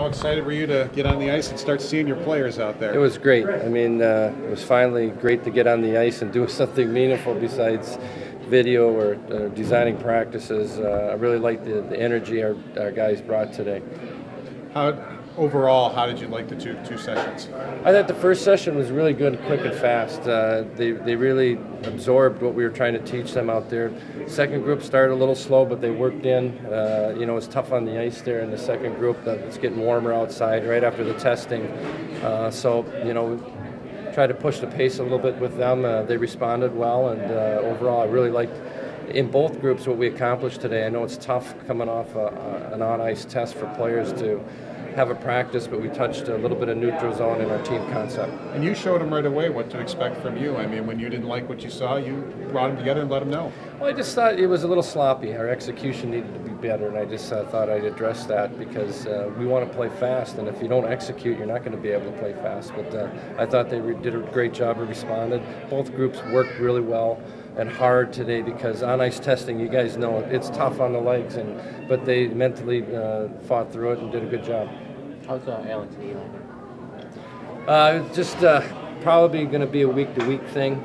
How excited were you to get on the ice and start seeing your players out there? It was great. I mean, it was finally great to get on the ice and do something meaningful besides video or designing practices. I really liked the energy our guys brought today. Overall, how did you like the two sessions? I thought the first session was really good, quick and fast. They really absorbed what we were trying to teach them out there. Second group started a little slow, but they worked in. You know, it's tough on the ice there in the second group. It's getting warmer outside right after the testing. So, you know, we tried to push the pace a little bit with them. They responded well, and overall, I really liked in both groups what we accomplished today. I know it's tough coming off an on-ice test for players to have a practice, but we touched a little bit of neutral zone in our team concept. And you showed them right away what to expect from you. I mean, when you didn't like what you saw, you brought them together and let them know. Well, I just thought it was a little sloppy. Our execution needed to be better, and I just thought I'd address that because we want to play fast, and if you don't execute, you're not going to be able to play fast. But I thought they did a great job and responded. Both groups worked really well and hard today because on-ice testing, you guys know, it's tough on the legs, but they mentally fought through it and did a good job. How's Alex and Eli? Just probably going to be a week-to-week thing.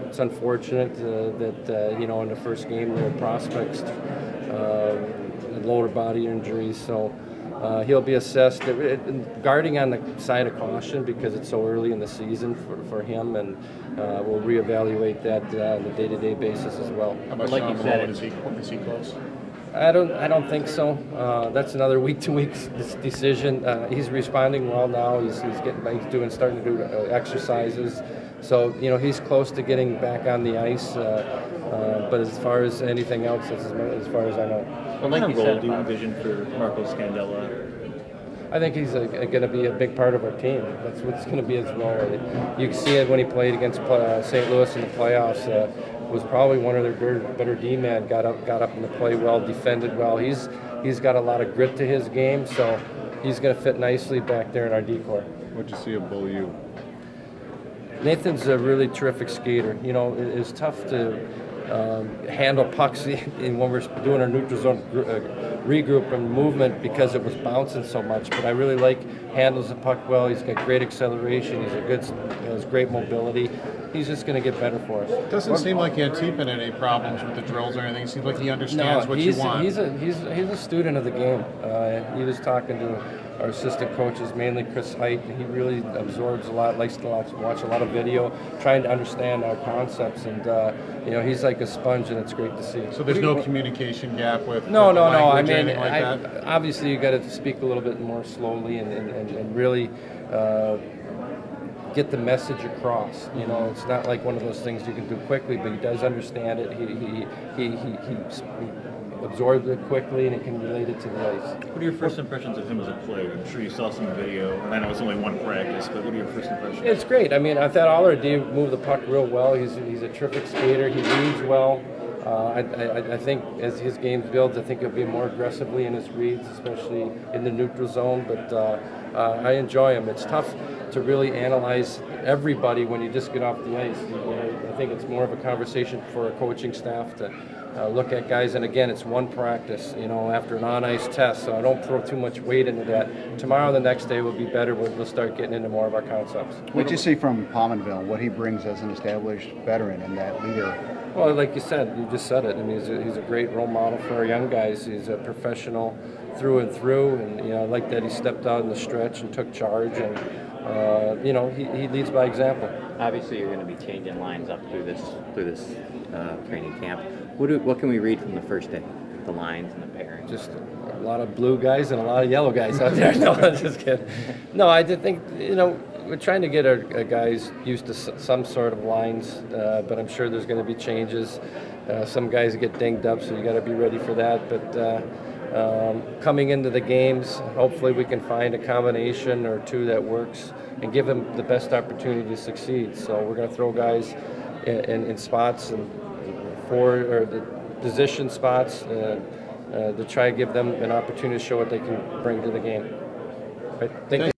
It's unfortunate that you know, in the first game their prospects lower body injuries, so he'll be assessed. Guarding on the side of caution because it's so early in the season for him, and we'll reevaluate that on a day-to-day basis as well. How about like you said, is he close? I don't think so. That's another week-to-week decision. He's responding well now. He's starting to do exercises. So you know, he's close to getting back on the ice. But as far as anything else, as far as I know. What kind of role do you envision for Marco Scandella? I think he's going to be a big part of our team. That's what's going to be his role. You can see it when he played against St. Louis in the playoffs. Was probably one of their better D-men. Got up in the play well, defended well. He's got a lot of grit to his game, so he's going to fit nicely back there in our D-corps. What'd you see of Bull U? Nathan's a really terrific skater. You know, it's tough to handle pucks when we're doing our neutral zone regroup and movement because it was bouncing so much. But I really handles the puck well. He's got great acceleration. Has great mobility. He's just going to get better for us. It doesn't seem like Antipin had any problems with the drills or anything. It seems like he understands what you want. He's a student of the game. He was talking to our assistant coaches, mainly Chris Height, and he really absorbs a lot, likes to watch a lot of video, trying to understand our concepts, and you know, he's like a sponge, and it's great to see. So there's no communication gap with no. I mean, that? Obviously you got to speak a little bit more slowly and really get the message across. You know, it's not like one of those things you can do quickly, but he does understand it. He absorbs it quickly, and he can relate it to the ice. What are your first impressions of him as a player? I'm sure you saw some video, and I know it's only one practice, but what are your first impressions? It's great. I mean, I thought all our D moved the puck real well. He's a terrific skater. He reads well. I think as his game builds, I think he'll be more aggressively in his reads, especially in the neutral zone. But I enjoy him. It's tough to really analyze everybody when you just get off the ice. I think it's more of a conversation for a coaching staff to look at guys. And again, it's one practice, you know, after an on-ice test, so I don't throw too much weight into that. Tomorrow, the next day, will be better. We'll start getting into more of our concepts. What did you see from Pominville, what he brings as an established veteran and that leader? Well, like you said, you just said it. I mean, he's a great role model for our young guys. He's a professional through and through, and you know, I like that he stepped out in the stretch and took charge, and you know, he leads by example. Obviously, you're going to be changing lines up through this training camp. What can we read from the first day? The lines and the pairing. Just a lot of blue guys and a lot of yellow guys out there. No, I'm just kidding. No, I did think, you know, we're trying to get our guys used to some sort of lines, but I'm sure there's going to be changes. Some guys get dinged up, so you got to be ready for that. But coming into the games, hopefully we can find a combination or two that works and give them the best opportunity to succeed. So we're going to throw guys in spots and the position spots to try to give them an opportunity to show what they can bring to the game. Right? Thank you.